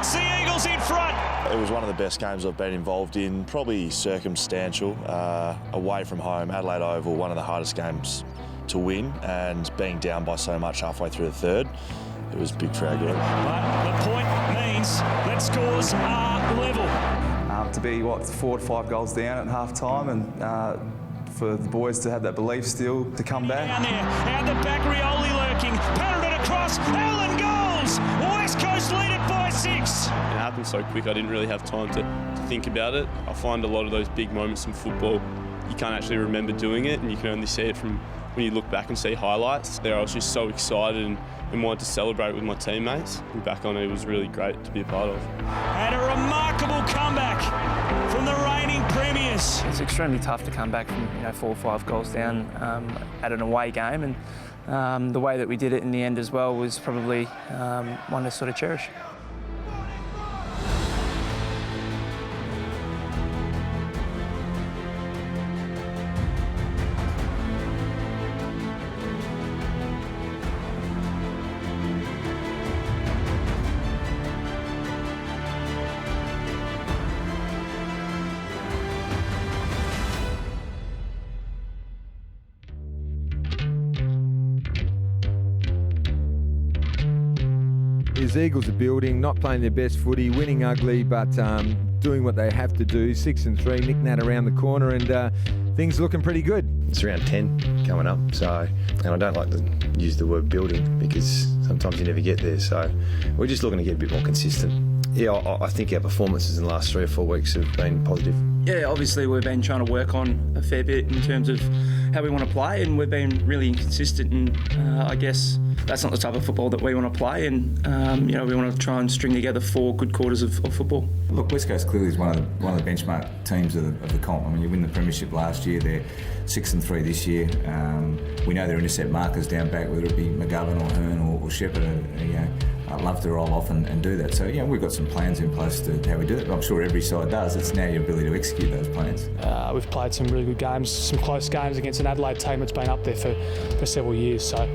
puts the Eagles in front. It was one of the best games I've been involved in, probably circumstantial, away from home, Adelaide Oval, one of the hardest games to win, and being down by so much halfway through the third, it was big for our game. But the point means that scores are level. To be, 4 to 5 goals down at half-time, and for the boys to have that belief still to come back. Down there, out the back, Rioli lurking, patted it across, Allen goals! West Coast lead it by 6. It happened so quick I didn't really have time to think about it. I find a lot of those big moments in football, you can't actually remember doing it, and you can only see it from when you look back and see highlights. There I was just so excited and wanted to celebrate with my teammates. And back on it was really great to be a part of. And a remarkable comeback from the reigning premiers. It's extremely tough to come back from 4 or 5 goals down at an away game, and the way that we did it in the end as well was probably one to sort of cherish. His Eagles are building, not playing their best footy, winning ugly, but doing what they have to do. 6 and 3, Nick Nat around the corner, and things looking pretty good. It's around 10 coming up, so, and I don't like to use the word building because sometimes you never get there, so we're just looking to get a bit more consistent. Yeah, I think our performances in the last 3 or 4 weeks have been positive. Yeah, obviously we've been trying to work on a fair bit in terms of how we want to play, and we've been really inconsistent, and I guess that's not the type of football that we want to play, and we want to try and string together 4 good quarters of football. Look, West Coast clearly is one of the benchmark teams of the comp. I mean, you win the premiership last year, they're 6 and 3 this year. We know their intercept markers down back, whether it be McGovern or Hearn or Shepherd, I'd love to roll off and do that. So, we've got some plans in place to how we do it. I'm sure every side does. It's now your ability to execute those plans. We've played some really good games, some close games against an Adelaide team that's been up there for several years. So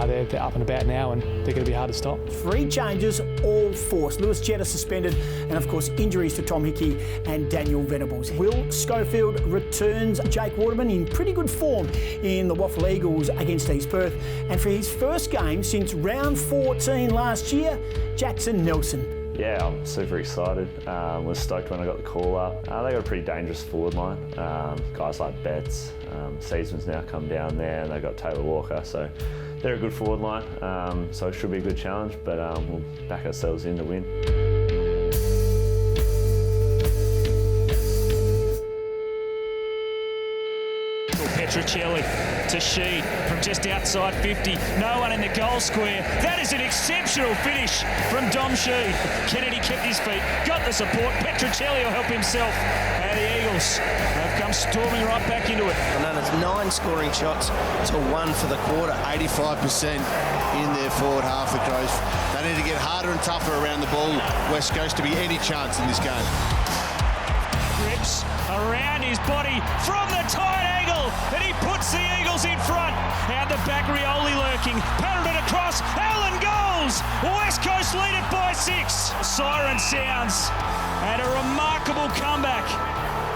they're up and about now, and they're going to be hard to stop. 3 changes, all forced. Lewis Jetta suspended, and of course injuries to Tom Hickey and Daniel Venables. Will Schofield returns Jake Waterman in pretty good form in the Waffle Eagles against East Perth. And for his first game since round 14 last year, Jackson Nelson. Yeah, I'm super excited. Was stoked when I got the call up. They got a pretty dangerous forward line. Guys like Betts, Seasman's now come down there, and they've got Taylor Walker, so they're a good forward line. So it should be a good challenge, but we'll back ourselves in to win. Petruccelli to Sheed from just outside 50. No one in the goal square. That is an exceptional finish from Dom Sheed. Kennedy kept his feet, got the support. Petruccelli will help himself. And the Eagles have come storming right back into it. And then it's 9 scoring shots to 1 for the quarter. 85% in their forward half, the Crows. They need to get harder and tougher around the ball. West Coast to be any chance in this game. Grips around his body from the tight angle, and he puts the Eagles in front. Out the back, Rioli lurking, patted it across, Allen goals! West Coast lead it by 6. Siren sounds, and a remarkable comeback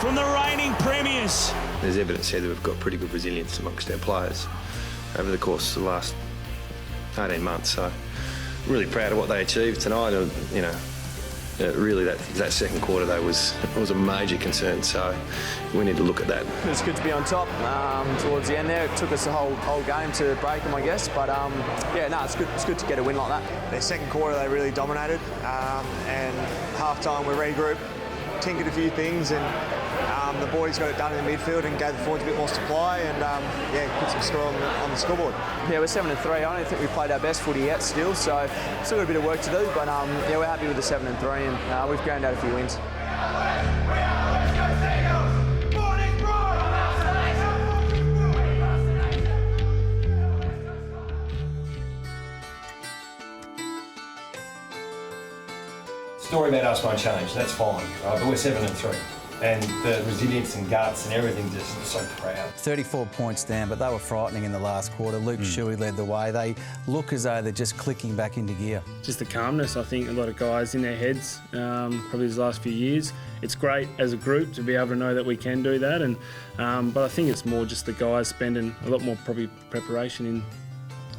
from the reigning premiers. There's evidence here that we've got pretty good resilience amongst our players over the course of the last 18 months, so really proud of what they achieved tonight. Really, that second quarter though was a major concern. So we need to look at that. It's good to be on top towards the end there. It took us the whole game to break them, I guess. But it's good to get a win like that. Their second quarter they really dominated, and half time we regrouped, tinkered a few things, and the boys got it done in the midfield and gave the forwards a bit more supply, and put some score on the scoreboard. Yeah, we're 7 and 3. I don't think we played our best footy yet still, so still got a bit of work to do. But we're happy with the 7 and 3, and we've ground out a few wins. Story about us won't change. That's fine, right? But we're 7 and 3. and the resilience and guts and everything, just so proud. 34 points down, but they were frightening in the last quarter. Luke Shuey led the way. They look as though they're just clicking back into gear. Just the calmness, I think a lot of guys in their heads, probably these last few years. It's great as a group to be able to know that we can do that, and but I think it's more just the guys spending a lot more probably preparation in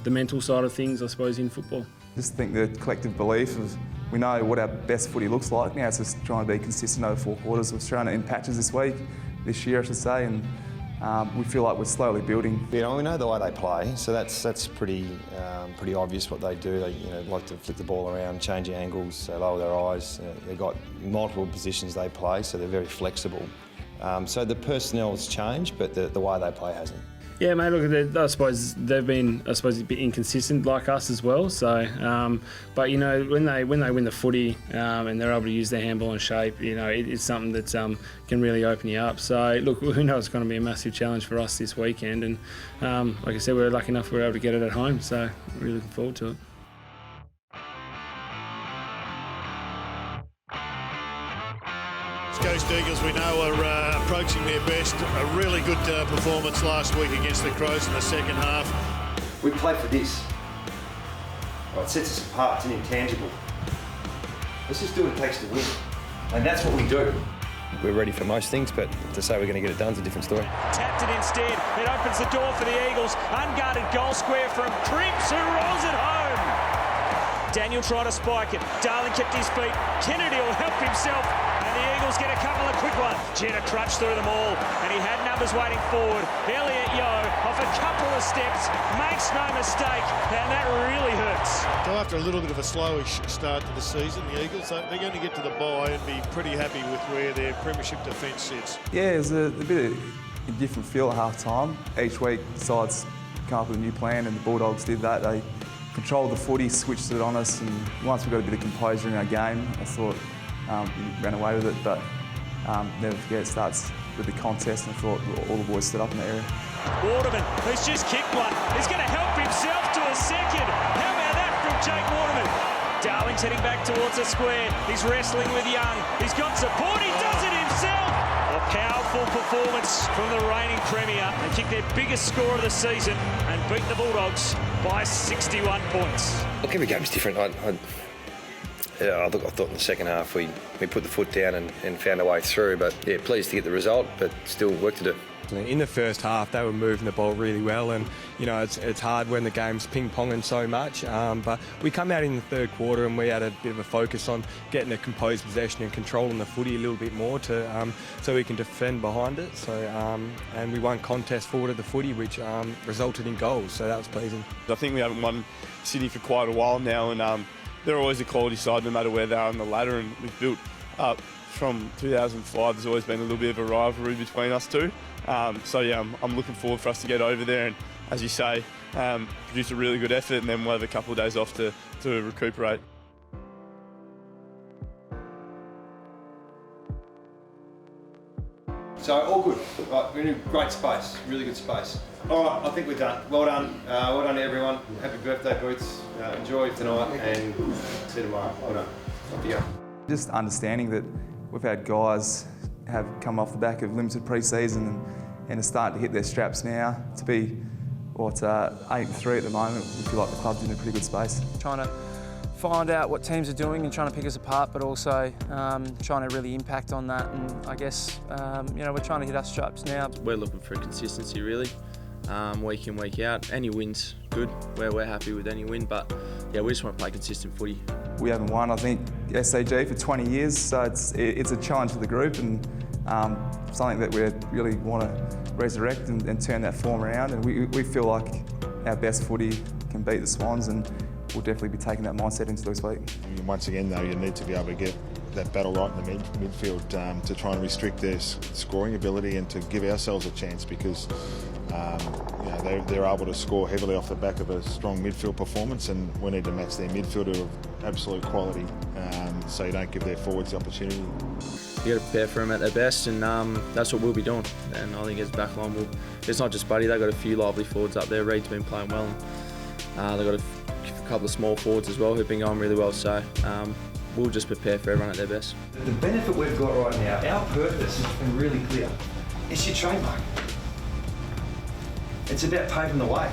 the mental side of things, I suppose, in football. Just think the collective belief of we know what our best footy looks like. Now it's just trying to be consistent over 4 quarters. We're trying to in patches this year I should say, and we feel like we're slowly building. You know, we know the way they play, so that's pretty obvious what they do. They like to flick the ball around, change angles, they lower their eyes. They've got multiple positions they play, so they're very flexible. So the personnel's changed, but the way they play hasn't. Yeah, mate. Look, I suppose they've been, a bit inconsistent like us as well. So, but you know, when they win the footy and they're able to use their handball and shape, you know, it's something that can really open you up. So, look, we know it's going to be a massive challenge for us this weekend, and like I said, we're lucky enough we were able to get it at home. So, really looking forward to it. Coast Eagles, we know, are approaching their best. A really good performance last week against the Crows in the second half. We play for this. It sets us apart, it's an intangible. Let's just do what it takes to win. And that's what we do. We're ready for most things, but to say we're going to get it done is a different story. Tapped it instead. It opens the door for the Eagles. Unguarded goal square from Cripps, who rolls it home. Daniel tried to spike it. Darling kept his feet. Kennedy will help himself. And the Eagles get a couple of quick ones. Jetta crutched through them all. And he had numbers waiting forward. Elliot Yeo off a couple of steps. Makes no mistake. And that really hurts. So after a little bit of a slowish start to the season, the Eagles, they're going to get to the bye and be pretty happy with where their premiership defence sits. Yeah, it was a bit of a different feel at half time. Each week the sides come up with a new plan, and the Bulldogs did that. They controlled the footy, switched it on us, and once we got a bit of composure in our game, I thought we ran away with it, but never forget it starts with the contest, and I thought all the boys stood up in the area. Waterman, who's just kicked one, he's going to help himself to a second. How about that from Jake Waterman? Darling's heading back towards the square. He's wrestling with Young. He's got support. He does it himself. A powerful performance from the reigning premier. They kicked their biggest score of the season and beat the Bulldogs by 61 points. Look, every game's different. I thought in the second half we put the foot down and found our way through. But yeah, pleased to get the result, but still work to do. In the first half, they were moving the ball really well, and you know it's hard when the game's ping-ponging so much. But we come out in the third quarter and we had a bit of a focus on getting a composed possession and controlling the footy a little bit more so we can defend behind it. So and we won contest forward of the footy, which resulted in goals. So that was pleasing. I think we haven't won City for quite a while now, and they're always a quality side no matter where they are on the ladder, and we've built up from 2005. There's always been a little bit of a rivalry between us two. So yeah, I'm looking forward for us to get over there and, as you say, produce a really good effort, and then we'll have a couple of days off to recuperate. So all good. Right, we're in a great space, really good space. All right, I think we're done. Well done. Well done to everyone. Happy birthday, Boots. Enjoy tonight and see you tomorrow. Well done. Off you go. Just understanding that we've had guys have come off the back of limited pre-season and are starting to hit their straps now. To be 8-3 at the moment, we feel like the club's in a pretty good space. Trying to find out what teams are doing and trying to pick us apart, but also trying to really impact on that. And I guess we're trying to hit our straps now. We're looking for consistency really, week in, week out. Any win's good. We're happy with any win, but yeah, we just want to play consistent footy. We haven't won, I think, SAG for 20 years, so it's a challenge for the group, and something that we really want to resurrect and turn that form around. And we feel like our best footy can beat the Swans, and we'll definitely be taking that mindset into this week. Once again, though, you need to be able to get that battle right in the midfield to try and restrict their scoring ability and to give ourselves a chance, because they're able to score heavily off the back of a strong midfield performance, and we need to match their midfielder of absolute quality, so you don't give their forwards the opportunity. You got to prepare for them at their best, and that's what we'll be doing. And I think as backline, it's not just Buddy. They've got a few lively forwards up there. Reed's been playing well. They've got a couple of small forwards as well who've been going really well. So we'll just prepare for everyone at their best. The benefit we've got right now, our purpose has been really clear. It's your trademark. It's about paving the way.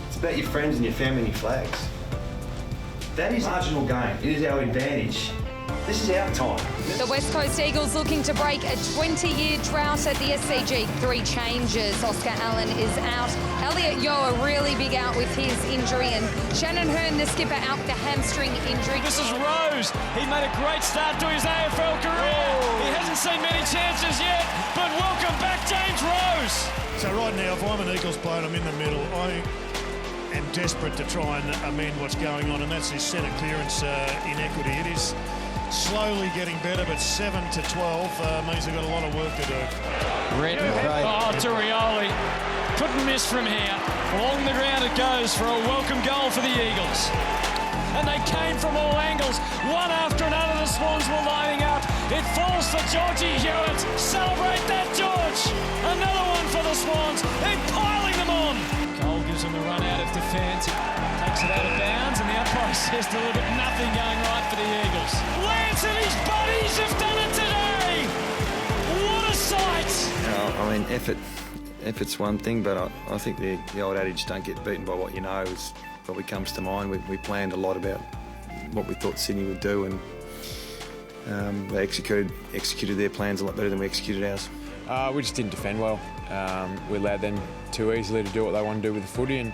It's about your friends and your family and your flags. That is marginal gain. It is our advantage. This is our time. The West Coast Eagles looking to break a 20-year drought at the SCG. 3 changes. Oscar Allen is out. Elliot Yeo a really big out with his injury, and Shannon Hearn, the skipper, out with a hamstring injury. This is Rose. He made a great start to his AFL career. He hasn't seen many chances yet, but welcome back, James Rose. So right now, if I'm an Eagles player and I'm in the middle, I am desperate to try and amend what's going on, and that's this centre clearance inequity. It is slowly getting better, but 7 to 12 means they've got a lot of work to do. Redden. Oh, Turioli. Couldn't miss from here. Along the ground it goes for a welcome goal for the Eagles. And they came from all angles. One after another, the Swans were lining up. It falls for Georgie Hewitt. Celebrate that, George. Another one for the Swans. They're piling them on. Cole gives them the run out of defence. Takes it out of bounds, and the umpire says to look at nothing going right for the Eagles. Lance and his buddies have done it today. What a sight! I mean, effort's one thing, but I think the old adage, don't get beaten by what you know, is probably comes to mind. We planned a lot about what we thought Sydney would do, and they executed their plans a lot better than we executed ours. We just didn't defend well. We allowed them too easily to do what they want to do with the footy, and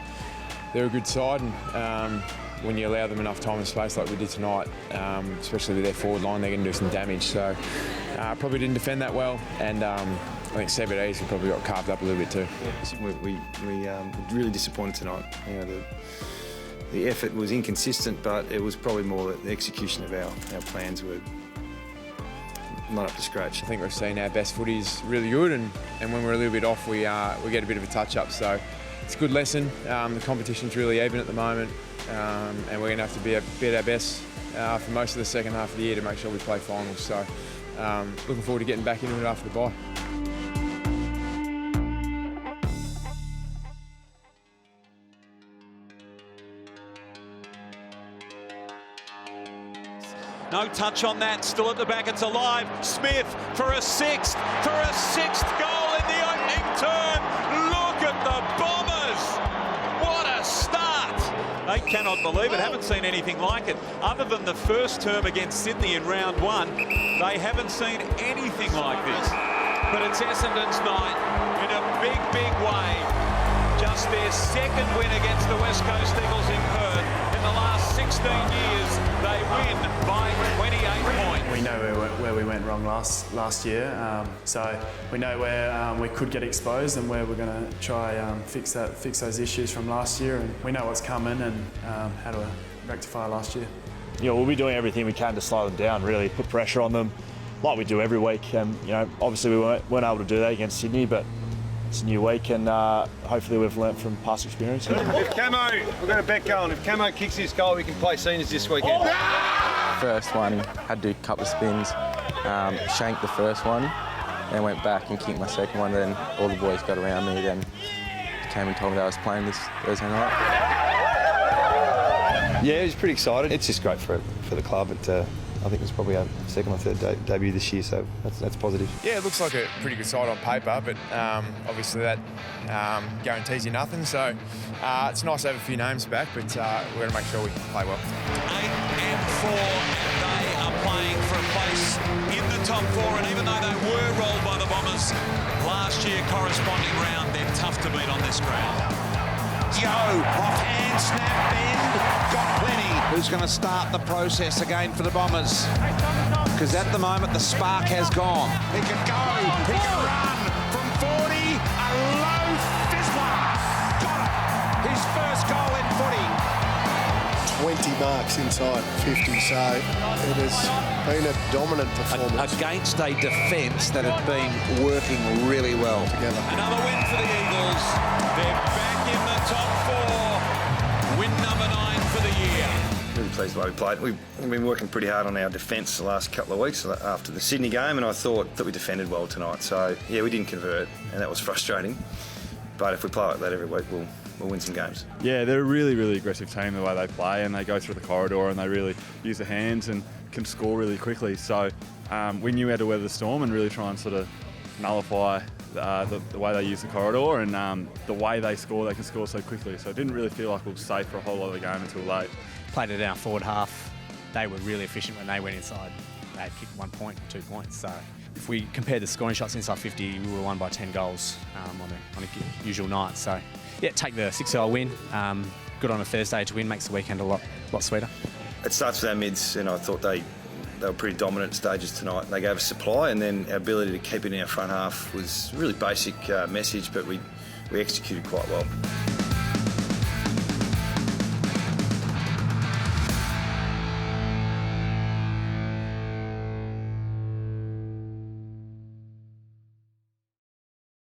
they're a good side, and when you allow them enough time and space like we did tonight, especially with their forward line, they're going to do some damage. So probably didn't defend that well, and I think Seabed East probably got carved up a little bit too. We really disappointed tonight. You know, the effort was inconsistent, but it was probably more the execution of our plans were not up to scratch. I think we've seen our best footy is really good, and when we're a little bit off, we get a bit of a touch-up. So it's a good lesson. The competition's really even at the moment, and we're going to have to be at our best for most of the second half of the year to make sure we play finals. So looking forward to getting back into it after the bye. No touch on that, still at the back, it's alive. Smith for a sixth goal in the opening term. Look at the Bombers. What a start. They cannot believe it, haven't seen anything like it. Other than the first term against Sydney in round 1, they haven't seen anything like this. But it's Essendon's night in a big, big way. Just their second win against the West Coast Eagles in Perth. In the last 16 years, they win by 28 points. We know where we went wrong last year, so we know where we could get exposed and where we're going to try fix those issues from last year, and we know what's coming and how to rectify last year. Yeah, we'll be doing everything we can to slow them down, really put pressure on them, like we do every week. And obviously we weren't able to do that against Sydney, but it's a new week, and hopefully we've learnt from past experience. If Camo, we've got a bet going. If Camo kicks his goal, we can play seniors this weekend. First one, had to do a couple of spins, shanked the first one, then went back and kicked my second one. Then all the boys got around me, then came and told me that I was playing this Thursday night. Yeah, he was pretty excited. It's just great for the club. I think it's probably our second or third debut this year, so that's positive. Yeah, it looks like a pretty good side on paper, but obviously that guarantees you nothing. So it's nice to have a few names back, but we're going to make sure we play well. 8 and 4, and they are playing for a place in the top 4. And even though they were rolled by the Bombers last year, corresponding round, they're tough to beat on this ground. Yo, offhand, snap, bend, got plenty. Who's going to start the process again for the Bombers? Because at the moment, the spark has gone. He can go, he can run from 40, a low fizzler. Got it. His first goal in footy. 20 marks inside 50, so it has been a dominant performance. Against a defence that had been working really well together. Another win for the Eagles. They're back in the top 4. Win number 9 for the year. Really pleased the way we played. We've been working pretty hard on our defence the last couple of weeks after the Sydney game, and I thought that we defended well tonight. So, yeah, we didn't convert, and that was frustrating. But if we play like that every week, we'll win some games. Yeah, they're a really, really aggressive team the way they play, and they go through the corridor and they really use their hands and can score really quickly. So we knew how to weather the storm and really try and sort of nullify the way they use the corridor, and the way they can score so quickly. So it didn't really feel like we were safe for a whole lot of the game until late. Played it in our forward half. They were really efficient when they went inside. They had kicked 1 point, 2 points. So if we compared the scoring shots inside 50, we were won by 10 goals on a usual night. So yeah, take the 6-0 win. Good on a Thursday to win, makes the weekend a lot sweeter. It starts with our mids, and I thought they were pretty dominant at stages tonight. They gave us supply, and then our ability to keep it in our front half was a really basic message, but we executed quite well.